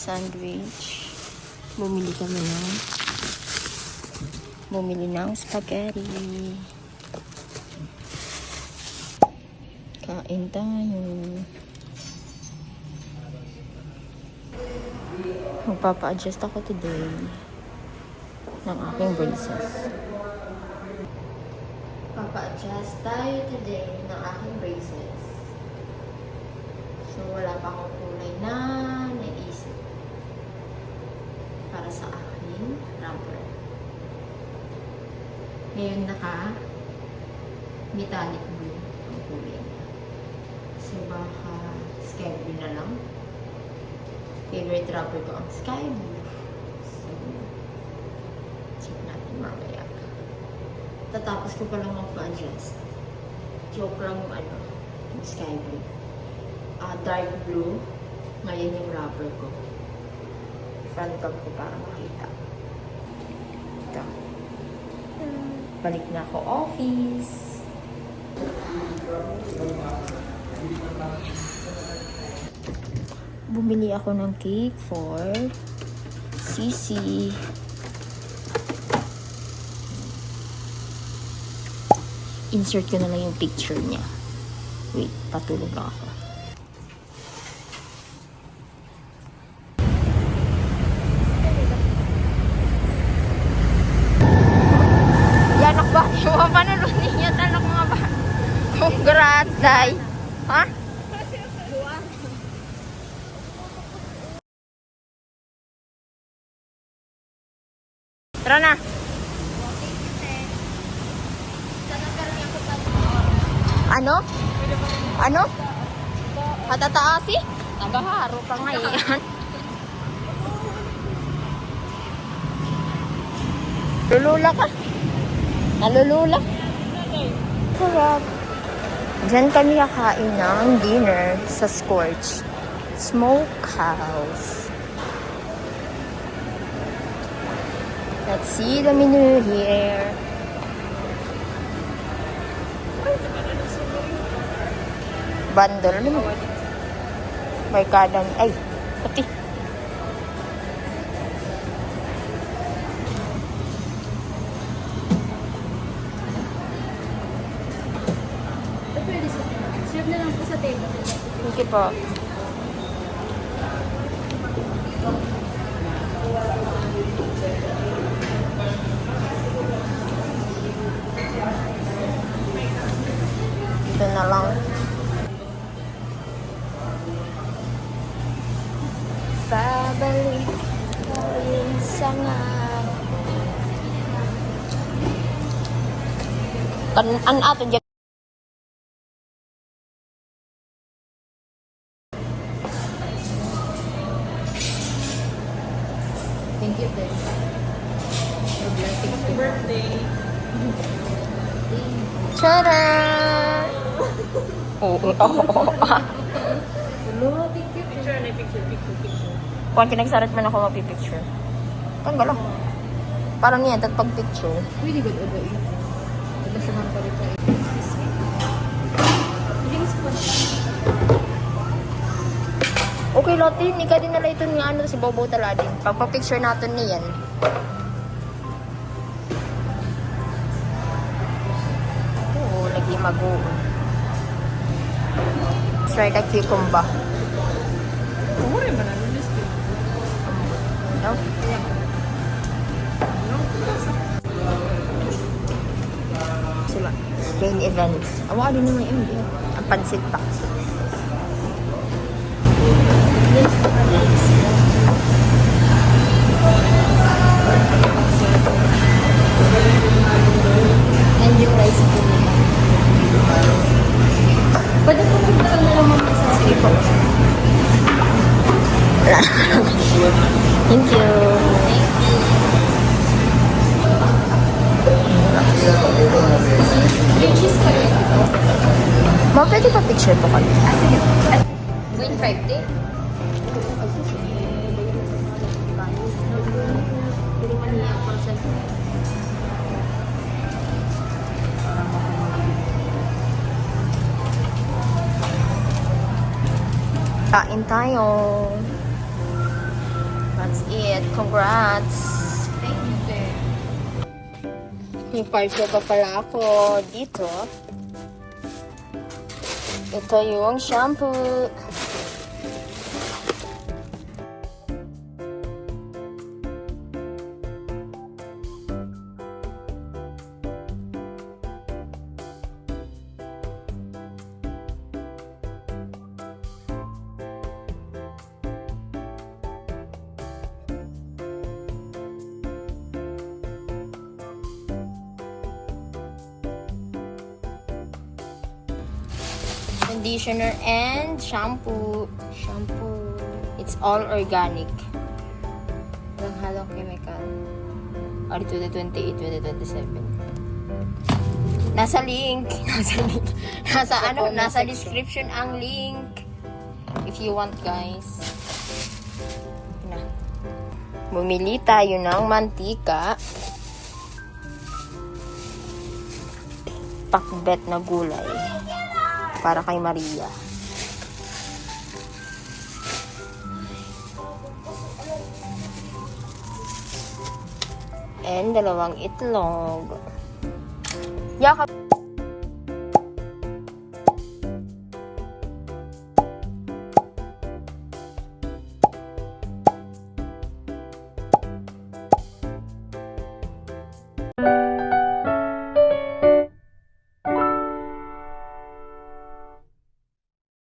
sandwich. Bumili ng spaghetti. Kain tayo. Magpapa-adjust ako today ng aking braces. Papa-adjust tayo today ng aking braces. So, wala pa akong kulay na naisip para sa aking rubber. Ngayon metallic blue ang kulay niya. So, baka sky blue na lang. Favorite rubber ko ang sky blue. So, check natin mamaya. Tatapos ko pa lang magpa-adjust. Joke lang yung sky blue. Dark blue. Ngayon yung rubber ko. Front top ko para makita. Ito. Balik na ako office. Bumili ako ng cake for Sisi. Insert ko na lang yung picture niya. Wait, patulog lang ako. Yanak ba? Yung mga panalunin niya, talak mga ba? Congrats, Day. Ha? Tara na. Ano? Patataasi? Nagaharo pa nga yan. Lulula ka? Nalulula? Sarap. Diyan kami kakain ng dinner sa Scorch Smokehouse. Let's see the menu here. Bundle. May kadang. Ay, pati. Pwede serve na lang po sa table. Thank you po. Ito na lang. Babalik tayo sa nga. An ato dyan. Thank you, Ben. Happy birthday. Tada! Oo. Hello, thank you. Picture. Kung kinagsarat man ako mapipicture. Kan gala. Parang niyan, tat pag-picture. Really good odo yun. Nagdasuhan pa rin tayo. Okay, Lotin. Ika din nala ito nga si Bobo Taladin. Pagpa-picture natin niyan. Oo, lagi mag-o. Try ka cucumber. Kumuri ba na? No? Sila. Main events. Awa din naman yun. Ang pansit pa. And yung rice po nila. Pwede po punta na naman sa Sige po. Thank you. yung cheese pa rin. Ma, pwede pa picture po kami? Sige. Wait, 5 Kain tayo. That's it. Congrats! Thank you, te. May parcel pa pala ako dito. Ito yung shampoo. Conditioner and shampoo. It's all organic. Walang halong chemical. Or 2028, 2027. Nasa link. Nasa description ang link. If you want, guys. Na. Bumili tayo ng mantika. Pakbet na gulay. Para kay Maria. And 2 itlog. Yakap.